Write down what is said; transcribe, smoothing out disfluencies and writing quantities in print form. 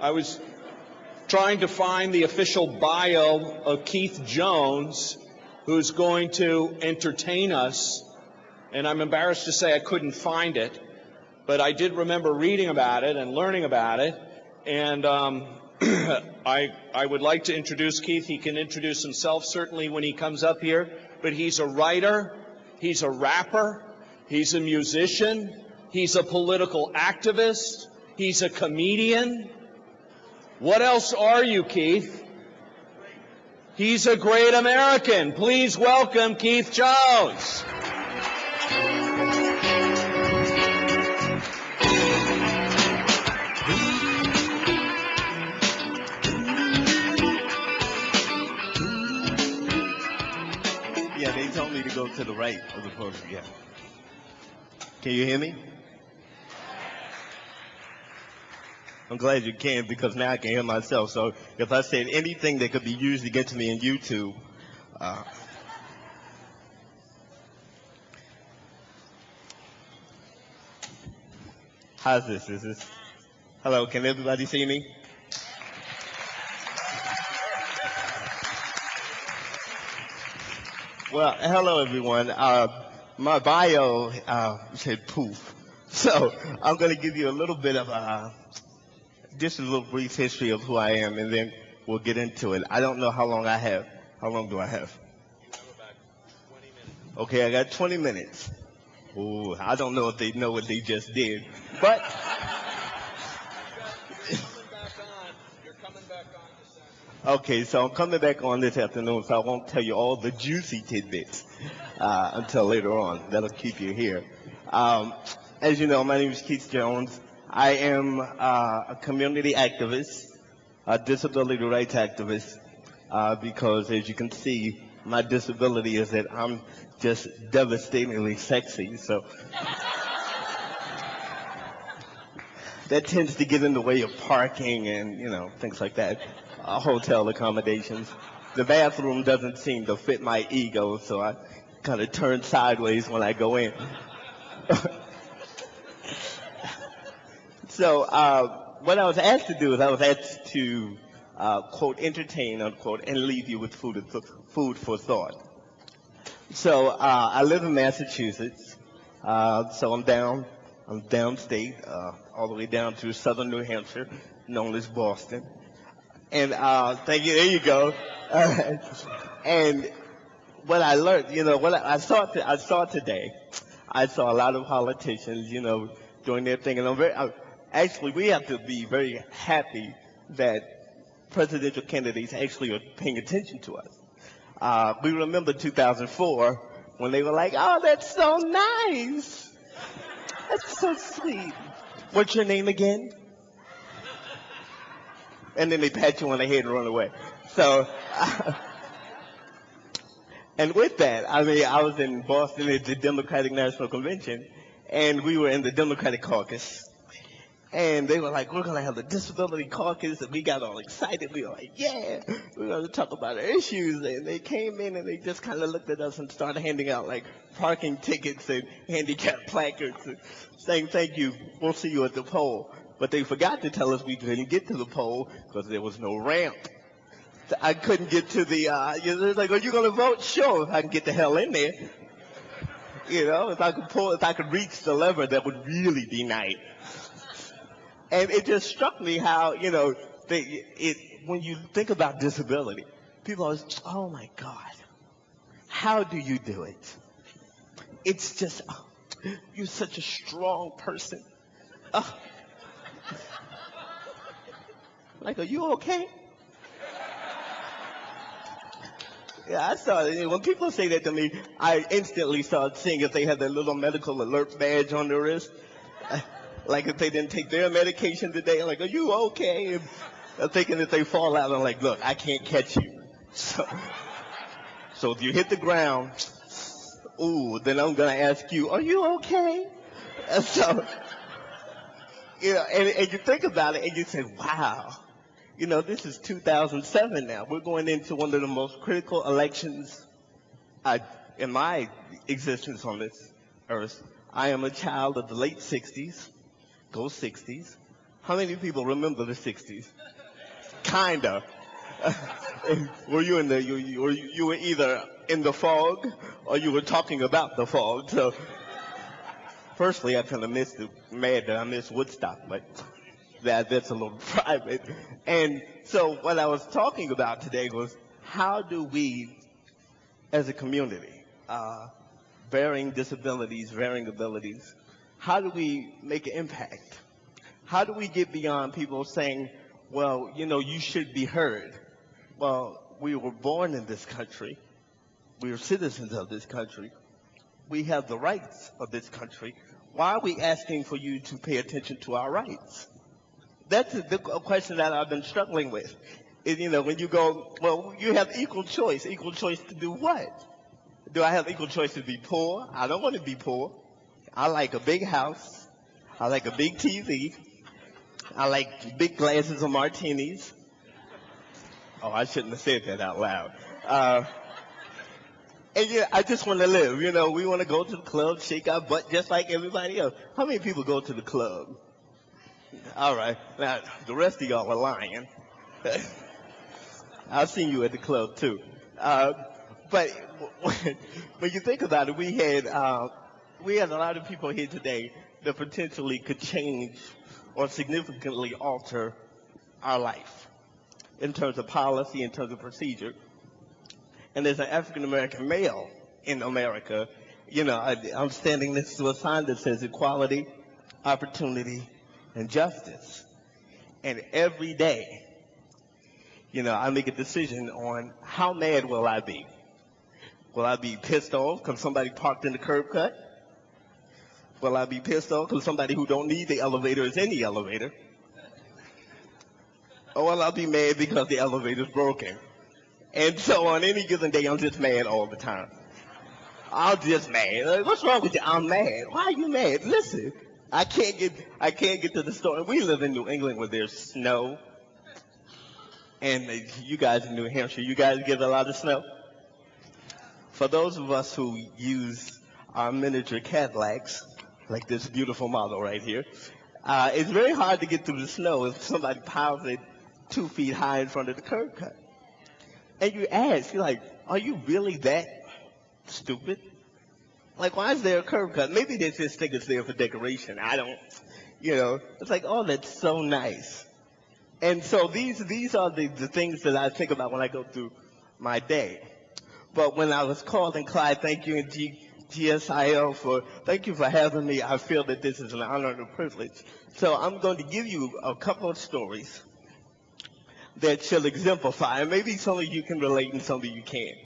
I was trying to find the official bio of Keith Jones, who's going to entertain us, and I'm embarrassed to say I couldn't find it, but I did remember reading about it and learning about it, and I would like to introduce Keith. He can introduce himself certainly when he comes up here, but he's a writer, he's a rapper, he's a musician, he's a political activist, he's a comedian. What else are you, Keith? He's a great American. Please welcome Keith Jones. Yeah, they told me to go to the right of the poster. Yeah. Can you hear me? I'm glad you can, because now I can hear myself. So if I said anything that could be used against me in YouTube, how's this? Is this? Hello, can everybody see me? Well, hello everyone. My bio said poof. So I'm going to give you a little bit of just a little brief history of who I am, and then we'll get into it. I don't know how long I have. How long do I have? You have about 20 minutes. Okay, I got 20 minutes. Ooh, I don't know if they know what they just did, but You're coming back on this afternoon. okay, so I'm coming back on this afternoon, so I won't tell you all the juicy tidbits until later on. That'll keep you here. As you know, my name is Keith Jones. I am a community activist, a disability rights activist, because as you can see, my disability is that I'm just devastatingly sexy. So that tends to get in the way of parking and, you know, things like that, hotel accommodations. The bathroom doesn't seem to fit my ego, so I kind of turn sideways when I go in. So what I was asked to do is I was asked to, quote, entertain, unquote, and leave you with food for thought. So I live in Massachusetts, so I'm downstate, all the way down to southern New Hampshire, known as Boston. And thank you, there you go. And what I learned, you know, what I saw today, I saw a lot of politicians, you know, doing their thing, and actually, we have to be very happy that presidential candidates actually are paying attention to us. We remember 2004 when they were like, oh, that's so nice. That's so sweet. What's your name again? And then they pat you on the head and run away. So, and with that, I mean, I was in Boston at the Democratic National Convention, and we were in the Democratic caucus. And they were like, we're going to have the disability caucus, and we got all excited. We were like, yeah, we're going to talk about our issues. And they came in and they just kind of looked at us and started handing out like parking tickets and handicap placards and saying, thank you, we'll see you at the poll. But they forgot to tell us we couldn't get to the poll because there was no ramp. So I couldn't get to the, you know, they're like, are you going to vote? Sure, if I can get the hell in there. You know, if I could reach the lever, that would really be nice. And it just struck me how, you know, when you think about disability, people always, oh my God, how do you do it? It's just, oh, you're such a strong person. Like, are you okay? Yeah, I started, when people say that to me, I instantly start seeing if they have their little medical alert badge on their wrist. Like if they didn't take their medication today, I'm like, are you okay? And I'm thinking if they fall out, I'm like, look, I can't catch you. So if you hit the ground, ooh, then I'm going to ask you, are you okay? And so, you know, and you think about it and you say, wow, you know, this is 2007 now. We're going into one of the most critical elections in my existence on this earth. I am a child of the late 60s. Go 60s. How many people remember the 60s? Kinda. Were you in the, you were either in the fog or you were talking about the fog. So, firstly, I kind of mad that I missed Woodstock, but that's a little private. And so what I was talking about today was how do we, as a community, varying disabilities, varying abilities, how do we make an impact? How do we get beyond people saying, well, you know, you should be heard? Well, we were born in this country. We are citizens of this country. We have the rights of this country. Why are we asking for you to pay attention to our rights? That's the question that I've been struggling with. Is, you know, when you go, well, you have equal choice. Equal choice to do what? Do I have equal choice to be poor? I don't want to be poor. I like a big house. I like a big TV. I like big glasses of martinis. Oh, I shouldn't have said that out loud. And yeah, I just want to live. You know, we want to go to the club, shake our butt just like everybody else. How many people go to the club? All right. Now, the rest of y'all are lying. I've seen you at the club, too. But when you think about it, we had a lot of people here today that potentially could change or significantly alter our life in terms of policy, in terms of procedure. And as an African-American male in America, you know, I'm standing next to a sign that says equality, opportunity, and justice. And every day, you know, I make a decision on how mad will I be. Will I be pissed off because somebody parked in the curb cut? Will I be pissed off because somebody who don't need the elevator is in the elevator? Or will I be mad because the elevator's broken? And so on any given day, I'm just mad all the time. I'm just mad. Like, what's wrong with you? I'm mad. Why are you mad? Listen, I can't get to the store. We live in New England where there's snow. And you guys in New Hampshire, you guys get a lot of snow? For those of us who use our miniature Cadillacs, like this beautiful model right here, it's very hard to get through the snow if somebody piles it 2 feet high in front of the curb cut. And you ask, you're like, are you really that stupid? Like, why is there a curb cut? Maybe they just think it's there for decoration. I don't, you know. It's like, oh, that's so nice. And so these are the things that I think about when I go through my day. But when I was called, and Clyde, thank you, and GSIL thank you for having me. I feel that this is an honor and a privilege. So I'm going to give you a couple of stories that shall exemplify, and maybe some of you can relate and some of you can't.